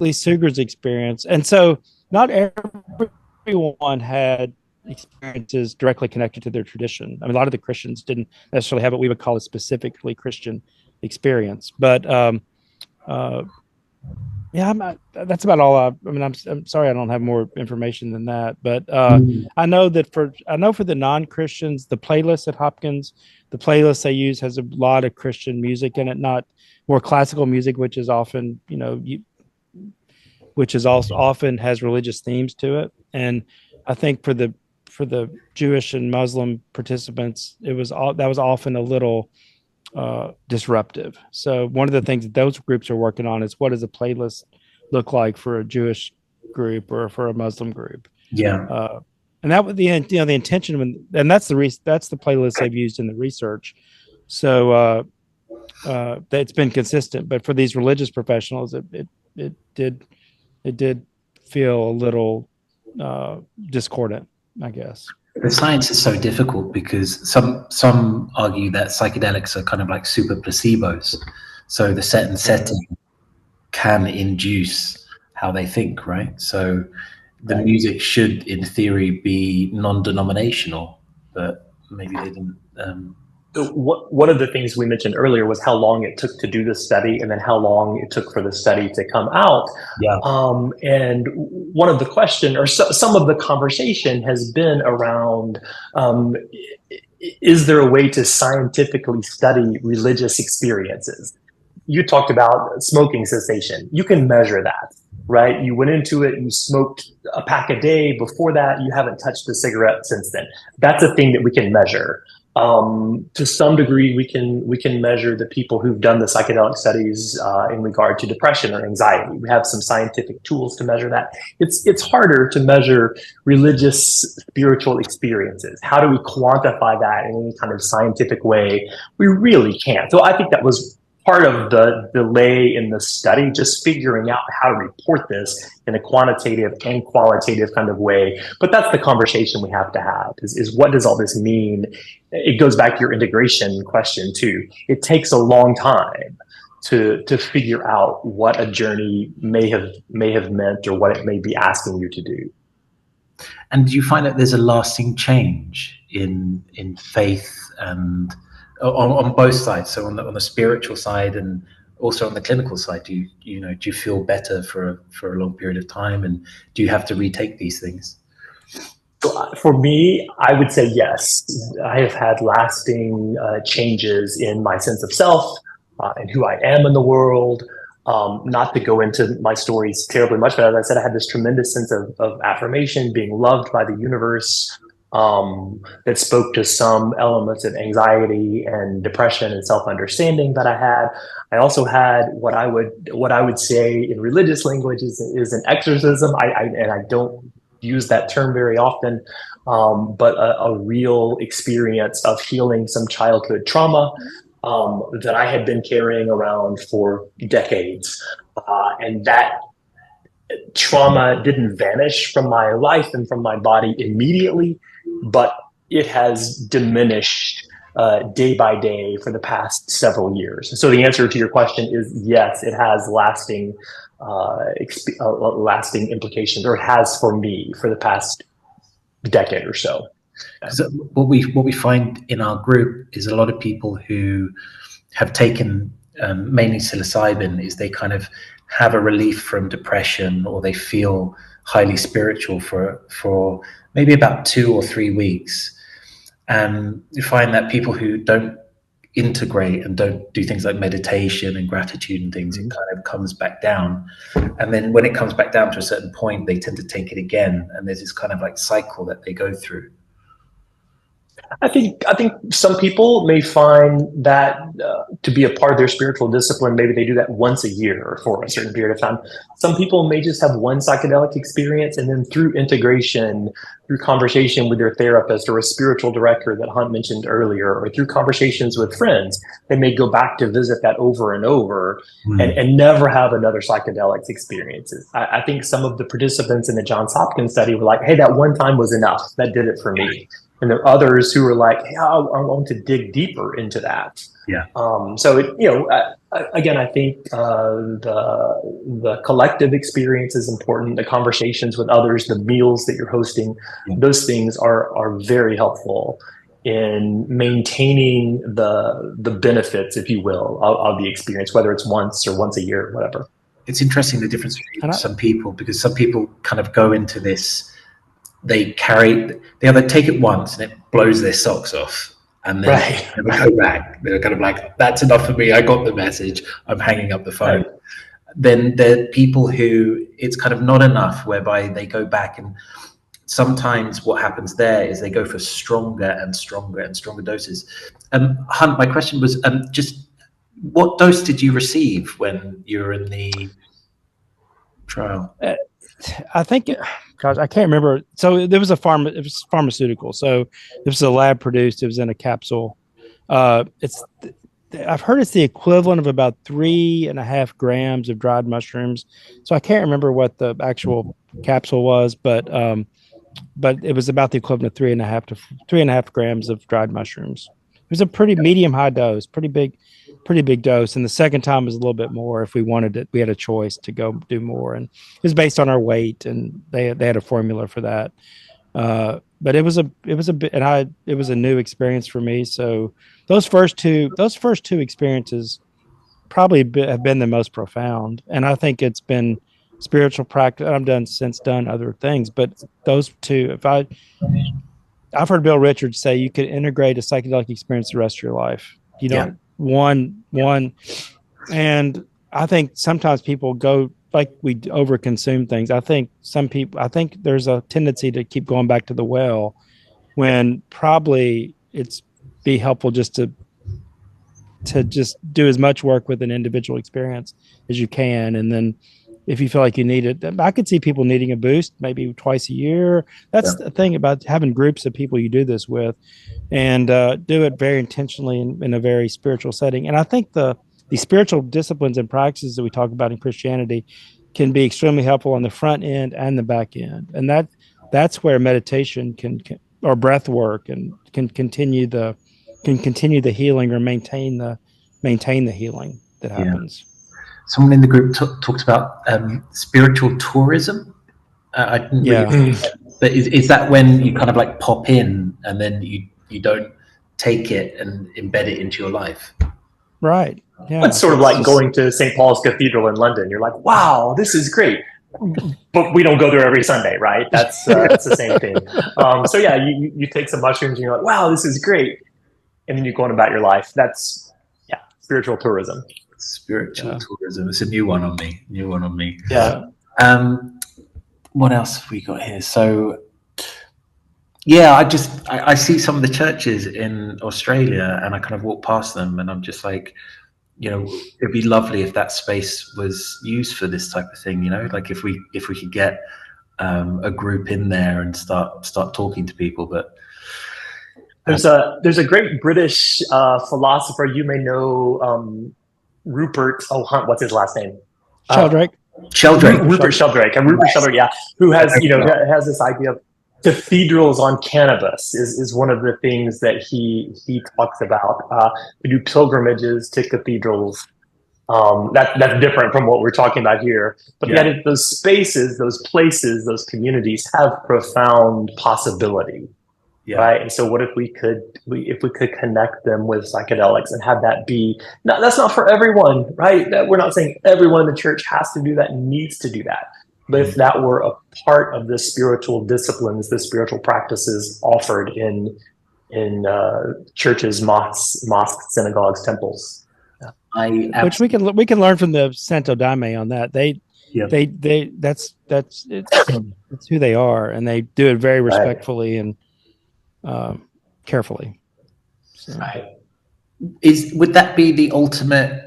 least Sugra's experience. And so not everyone had experiences directly connected to their tradition. I mean, a lot of the Christians didn't necessarily have what we would call a specifically Christian experience, but that's about all. I'm sorry, I don't have more information than that, but I know for the non-Christians, the playlist at Hopkins, the playlist they use has a lot of Christian music in it, not more classical music, which is often, which is also often has religious themes to it. And I think for the Jewish and Muslim participants, that was often a little disruptive. So one of the things that those groups are working on is, what does a playlist look like for a Jewish group or for a Muslim group. Yeah. And that was the intention and that's the playlist they've used in the research. So it's been consistent, but for these religious professionals, it did feel a little discordant, I guess. The science is so difficult because some argue that psychedelics are kind of like super placebos. So the set and setting can induce how they think, right? So the music should, in theory, be non-denominational, but maybe they didn't. One of the things we mentioned earlier was how long it took to do the study and then how long it took for the study to come out. Yeah. And one of the question or some of the conversation has been around, is there a way to scientifically study religious experiences? You talked about smoking cessation. You can measure that, right? You went into it, you smoked a pack a day. Before that, you haven't touched a cigarette since then. That's a thing that we can measure. To some degree, we can measure the people who've done the psychedelic studies in regard to depression or anxiety. We have some scientific tools to measure that. It's harder to measure religious, spiritual experiences. How do we quantify that in any kind of scientific way? We really can't. So I think that was part of the delay in the study, just figuring out how to report this in a quantitative and qualitative kind of way. But that's the conversation we have to have is what does all this mean? It goes back to your integration question too. It takes a long time to figure out what a journey may have meant or what it may be asking you to do. And do you find that there's a lasting change in faith and on both sides? So on the spiritual side and also on the clinical side, do you feel better for a long period of time, and do you have to retake these things? So for me, I would say yes. I have had lasting changes in my sense of self and who I am in the world. Not to go into my stories terribly much, but as I said, I had this tremendous sense of affirmation, being loved by the universe, that spoke to some elements of anxiety and depression and self-understanding that I had. I also had what I would say in religious language is an exorcism. I don't use that term very often, but a real experience of healing some childhood trauma that I had been carrying around for decades, and that trauma didn't vanish from my life and from my body immediately, but it has diminished day by day for the past several years. So the answer to your question is yes, it has lasting implications, or it has for me for the past decade or so. So what we find in our group is a lot of people who have taken mainly psilocybin is they kind of have a relief from depression, or they feel highly spiritual for maybe about 2 or 3 weeks. And you find that people who don't integrate and don't do things like meditation and gratitude and things, it kind of comes back down. And then when it comes back down to a certain point, they tend to take it again. And there's this kind of like cycle that they go through. I think some people may find that to be a part of their spiritual discipline. Maybe they do that once a year or for a certain period of time. Some people may just have one psychedelic experience, and then through integration, through conversation with their therapist or a spiritual director that Hunt mentioned earlier, or through conversations with friends, they may go back to visit that over and over and never have another psychedelics experiences. I think some of the participants in the Johns Hopkins study were like, hey, that one time was enough. That did it for me. And there are others who are like, hey, I want to dig deeper into that. Yeah. So, again, I think the collective experience is important. The conversations with others, the meals that you're hosting, those things are very helpful in maintaining the benefits, if you will, of the experience, whether it's once or once a year or whatever. It's interesting the difference between some people, because some people kind of go into this. They either take it once and it blows their socks off, and then they never go back. They're kind of like, that's enough for me. I got the message. I'm hanging up the phone. Right. Then there are people who it's kind of not enough, whereby they go back, and sometimes what happens there is they go for stronger and stronger and stronger doses. Hunt, my question was just what dose did you receive when you were in the trial? I think, gosh, I can't remember. So there was it was pharmaceutical. So it was a lab produced. It was in a capsule. I've heard it's the equivalent of about 3.5 grams of dried mushrooms. So I can't remember what the actual capsule was, but it was about the equivalent of 3.5 grams of dried mushrooms. It was a pretty medium high dose, pretty big dose. And the second time was a little bit more. If we wanted it, we had a choice to go do more, and it was based on our weight, and they had a formula for that. But it was a bit, and it was a new experience for me. So those first two experiences probably have been the most profound. And I think it's been spiritual practice. I've done other things, but those two, I've heard Bill Richards say you could integrate a psychedelic experience the rest of your life. You don't one, and I think sometimes people go, like, we overconsume things. I think there's a tendency to keep going back to the well when probably it's be helpful just to just do as much work with an individual experience as you can. And then if you feel like you need it, I could see people needing a boost maybe twice a year. That's the thing about having groups of people you do this with, and do it very intentionally in a very spiritual setting. And I think the spiritual disciplines and practices that we talk about in Christianity can be extremely helpful on the front end and the back end. And that's where meditation or breath work and can continue the healing or maintain the healing that happens. Someone in the group talked about spiritual tourism. I didn't really, but is that when you kind of like pop in and then you don't take it and embed it into your life? Right. Yeah. It's sort of like going to St. Paul's Cathedral in London. You're like, wow, this is great. But we don't go there every Sunday, right? That's the same thing. So yeah, you take some mushrooms and you're like, wow, this is great. And then you go on about your life. That's spiritual tourism. Spiritual tourism. It's a new one on me. Yeah. What else have we got here? So yeah, I see some of the churches in Australia and I kind of walk past them and I'm just like, it'd be lovely if that space was used for this type of thing, like if we could get a group in there and start talking to people. But there's a great British philosopher, you may know, Rupert. What's his last name? Sheldrake. Rupert Sheldrake. And Rupert Sheldrake, who has has this idea of cathedrals on cannabis is one of the things that he talks about. We do pilgrimages to cathedrals. That's different from what we're talking about here. But yet those spaces, those places, those communities have profound possibility. Right. And so what if we could connect them with psychedelics and have that be, that's not for everyone, right? We're not saying everyone in the church has to do that, needs to do that. But if that were a part of the spiritual disciplines, the spiritual practices offered in churches, mosques, synagogues, temples. Which we can learn from the Santo Daime on that. That's who they are, and they do it very respectfully and carefully. So. Right. Would that be the ultimate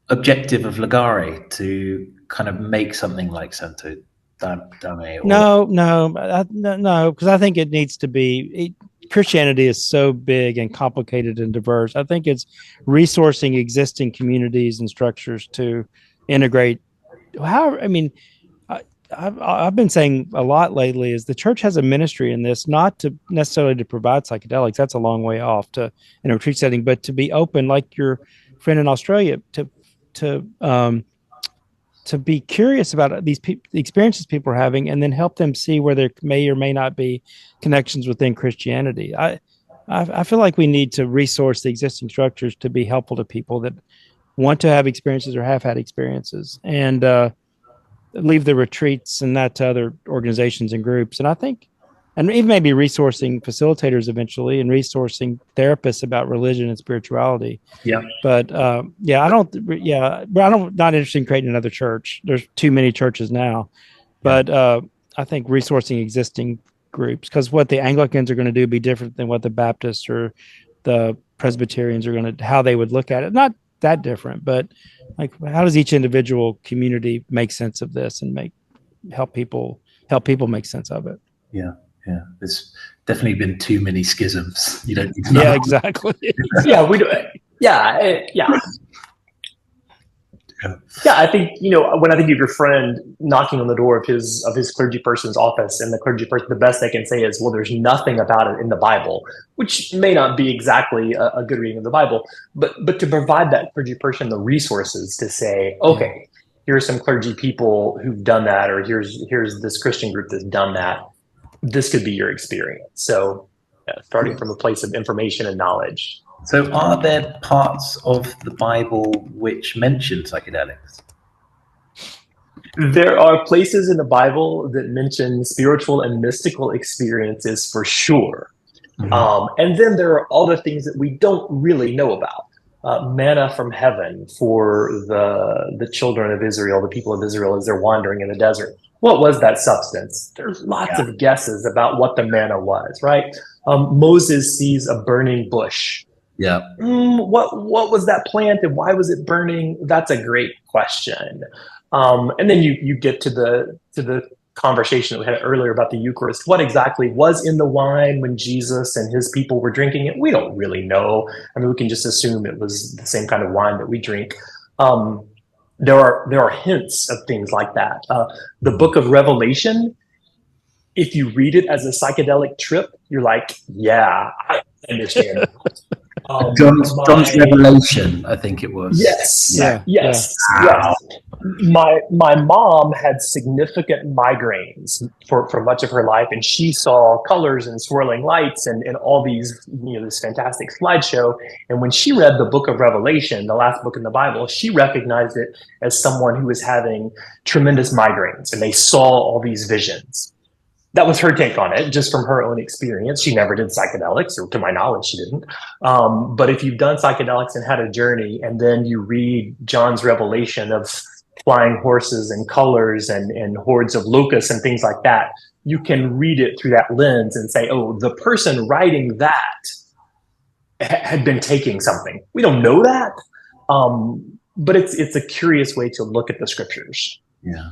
objective of Leary, to kind of make something like Santo Daime? No, because I think it needs to be. Christianity is so big and complicated and diverse. I think it's resourcing existing communities and structures to integrate. I've been saying a lot lately is the church has a ministry in this, not to necessarily to provide psychedelics. That's a long way off in a retreat setting, but to be open, like your friend in Australia, to be curious about the experiences people are having, and then help them see where there may or may not be connections within Christianity. I feel like we need to resource the existing structures to be helpful to people that want to have experiences or have had experiences, and leave the retreats and that to other organizations and groups. And I think, and even maybe resourcing facilitators eventually, and resourcing therapists about religion and spirituality. Yeah. But I'm not interested in creating another church. There's too many churches now. But I think resourcing existing groups, because what the Anglicans are going to do be different than what the Baptists or the Presbyterians are how they would look at it. Not that different, but like, how does each individual community make sense of this and help people make sense of it? Yeah. There's definitely been too many schisms. You don't need to Yeah, exactly. Yeah, we do. Yeah. Yeah, I think, when I think of your friend knocking on the door of his clergy person's office, and the clergy person, the best they can say is, well, there's nothing about it in the Bible, which may not be exactly a good reading of the Bible, but to provide that clergy person the resources to say, okay, here are some clergy people who've done that, or here's this Christian group that's done that. This could be your experience. So, starting from a place of information and knowledge. So are there parts of the Bible which mention psychedelics? There are places in the Bible that mention spiritual and mystical experiences for sure. Mm-hmm. And then there are other things that we don't really know about. Manna from heaven for the children of Israel, the people of Israel, as they're wandering in the desert. What was that substance? There's lots of guesses about what the manna was, right? Moses sees a burning bush. Yeah. What was that plant, and why was it burning? That's a great question. And then you get to the conversation that we had earlier about the Eucharist. What exactly was in the wine when Jesus and his people were drinking it? We don't really know. I mean, we can just assume it was the same kind of wine that we drink. There are hints of things like that. The book of Revelation, if you read it as a psychedelic trip, you're like, yeah, I understand. John's Revelation, I think it was. Yes. Yeah. Yes. Wow. Yes. My mom had significant migraines for much of her life, and she saw colors and swirling lights and all these, this fantastic slideshow. And when she read the book of Revelation, the last book in the Bible, she recognized it as someone who was having tremendous migraines, and they saw all these visions. That was her take on it, just from her own experience. She never did psychedelics, or to my knowledge, she didn't. But if you've done psychedelics and had a journey, and then you read John's revelation of flying horses and colors and hordes of locusts and things like that, you can read it through that lens and say, oh, the person writing that had been taking something. We don't know that, but it's a curious way to look at the scriptures. Yeah,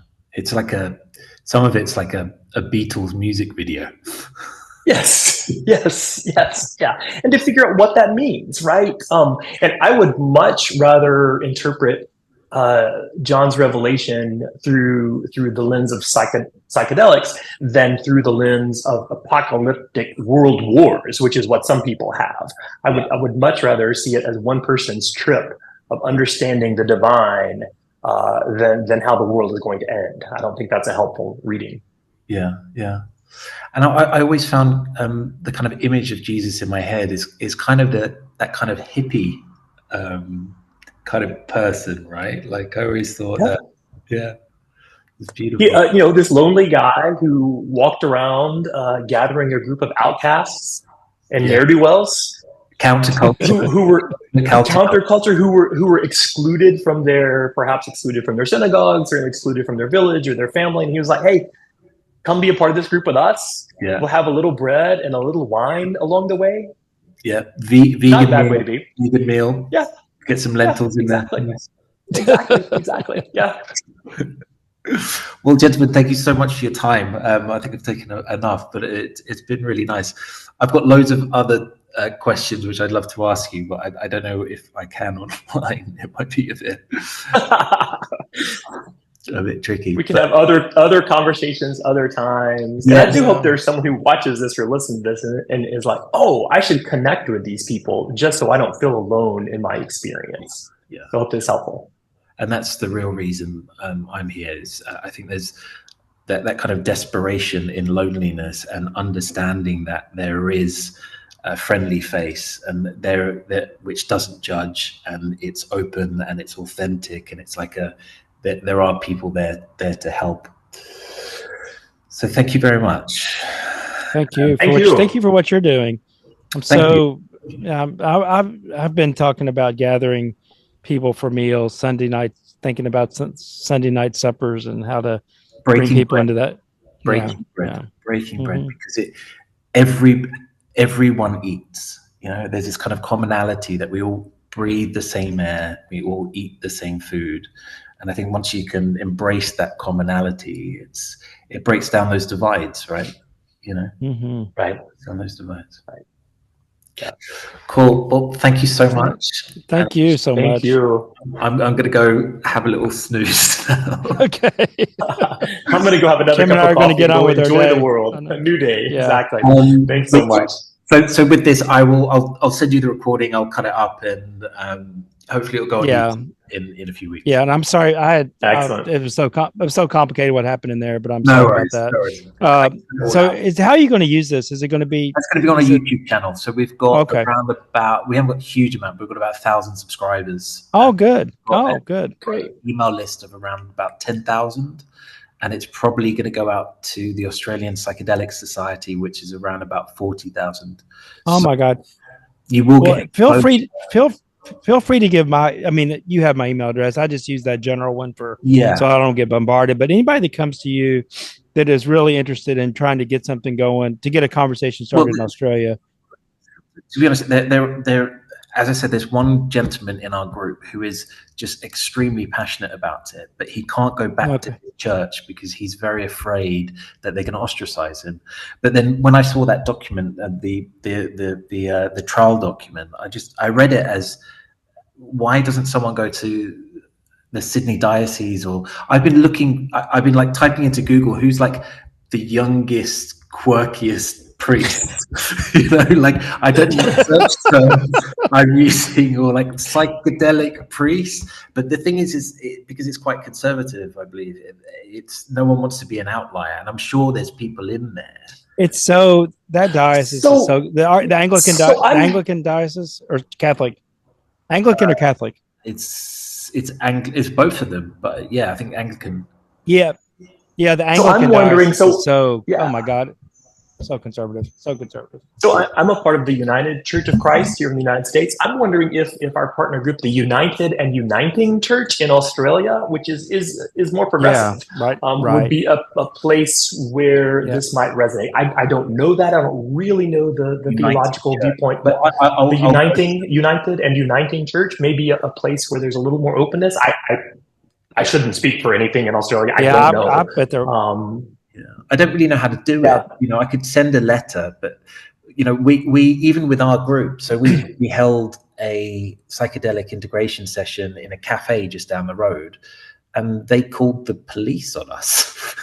some of it's like a Beatles music video. Yes, yeah. And to figure out what that means, right? And I would much rather interpret John's revelation through the lens of psychedelics than through the lens of apocalyptic world wars, which is what some people have. I would much rather see it as one person's trip of understanding the divine than how the world is going to end. I don't think that's a helpful reading. Yeah. And I always found the kind of image of Jesus in my head is kind of that kind of hippie kind of person, right? Like I always thought that, it's beautiful. This lonely guy who walked around gathering a group of outcasts and ne'er-do-wells. Counterculture. who were counterculture, who were excluded from their synagogues, or excluded from their village or their family. And he was like, hey, come be a part of this group with us. Yeah. We'll have a little bread and a little wine along the way. Yeah. Vegan Not a bad way to be. Vegan meal. Yeah. Get some lentils in there. Exactly. Yeah. Well, gentlemen, thank you so much for your time. I think I've taken enough, but it's been really nice. I've got loads of other questions which I'd love to ask you, but I don't know if I can online. It might be a bit tricky. We can have other conversations other times. And I do hope there's someone who watches this or listens to this and is like, oh, I should connect with these people just so I don't feel alone in my experience. Yeah. So I hope this is helpful. And that's the real reason I'm here. Is I think there's that kind of desperation in loneliness and understanding that there is a friendly face and there which doesn't judge, and it's open and it's authentic, and it's like there are people there to help. So thank you very much. Thank you. Thank you for what you're doing. I've been talking about gathering people for meals Sunday nights, thinking about Sunday night suppers and how to bring people into that. Breaking bread, because everyone eats. There's this kind of commonality that we all breathe the same air, we all eat the same food. And I think once you can embrace that commonality, it breaks down those divides, right? Right. On those divides. Right. Yeah. Cool. Well, thank you so much. Thank you so much. Thank you. I'm going to go have a little snooze now. Okay. I'm going to go have another Kim and cup I of are going to coffee get on with our enjoy day. the world. A new day. Yeah. Exactly. Thanks so much. So with this, I'll send you the recording. I'll cut it up, and hopefully it'll go on YouTube in a few weeks. Yeah, and I'm sorry, Excellent. it was so complicated what happened in there, but I'm No sorry worries, about that. So how are you going to use this? Is it going to be? That's going to be on a YouTube channel. So we've got around we haven't got a huge amount, but we've got about 1,000 subscribers. Oh, good. Oh, good. Great. Email list of around about 10,000. And it's probably going to go out to the Australian Psychedelic Society, which is around about 40,000. Oh my God! You will get. Feel free to give you have my email address. I just use that general one so I don't get bombarded. But anybody that comes to you that is really interested in trying to get something going, to get a conversation started in Australia. To be honest, there. As I said, there's one gentleman in our group who is just extremely passionate about it, but he can't go back to the church because he's very afraid that they're going to ostracize him. But then when I saw that document, the trial document, I read it as, why doesn't someone go to the Sydney diocese? Or I've been like typing into Google who's like the youngest, quirkiest priest, like I don't use search terms I'm using, or like psychedelic priest. But the thing is because it's quite conservative, I believe it's no one wants to be an outlier, and I'm sure there's people in there. It's so that diocese is so the Anglican diocese or Catholic, Anglican or Catholic. It's both of them, but yeah, I think Anglican. Yeah, the Anglican. So I'm wondering. Oh my God. So conservative. So I'm a part of the United Church of Christ here in the United States. I'm wondering if our partner group, the United and Uniting Church in Australia, which is more progressive, would be a place where this might resonate. I don't know that. I don't really know the theological viewpoint, but the United and Uniting Church may be a place where there's a little more openness. I shouldn't speak for anything in Australia. I don't know. I bet there. I don't really know how to do it. I could send a letter, but we even with our group, so we held a psychedelic integration session in a cafe just down the road, and they called the police on us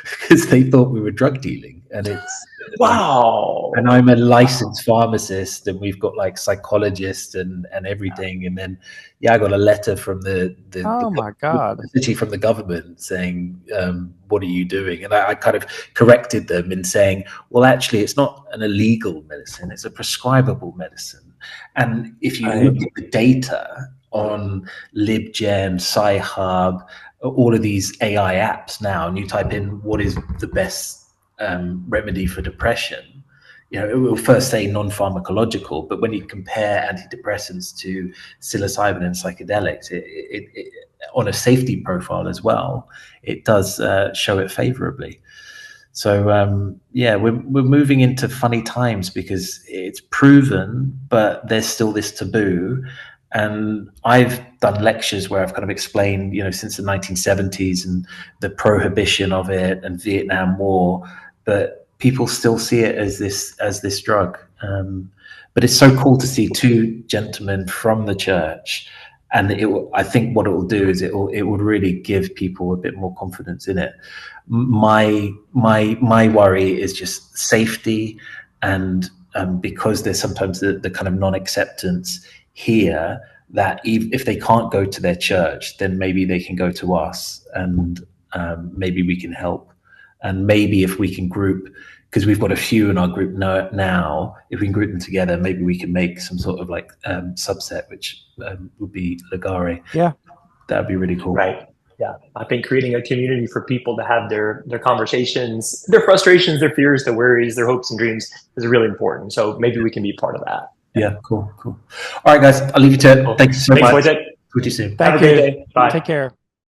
because they thought we were drug dealing. And it's wow. And I'm a licensed pharmacist, and we've got like psychologists and everything. And then I got a letter from my God, essentially from the government saying, what are you doing? And I kind of corrected them in saying, well, actually it's not an illegal medicine, it's a prescribable medicine. And if you look at the data on LibGen, Sci-Hub, all of these AI apps now, and you type in what is the best remedy for depression, it will first say non-pharmacological, but when you compare antidepressants to psilocybin and psychedelics, it on a safety profile as well, it does show it favorably. So we're moving into funny times because it's proven, but there's still this taboo. And I've done lectures where I've kind of explained, since the 1970s and the prohibition of it and Vietnam War, but people still see it as this drug. But it's so cool to see two gentlemen from the church, and I think what it will do is it will really give people a bit more confidence in it. My worry is just safety, and because there's sometimes the kind of non-acceptance here, that if they can't go to their church, then maybe they can go to us, and maybe we can help. And maybe if we can group, because we've got a few in our group now, if we can group them together, maybe we can make some sort of like subset, which would be Leary. Yeah, that'd be really cool. Right. Yeah, I think creating a community for people to have their conversations, their frustrations, their fears, their worries, their hopes and dreams is really important. So maybe we can be part of that. Yeah, cool. All right, guys, I'll leave you to it. Thanks so much. Thanks, Wojtek. Talk to you soon. Thank you. Have a great day. Bye. Take care.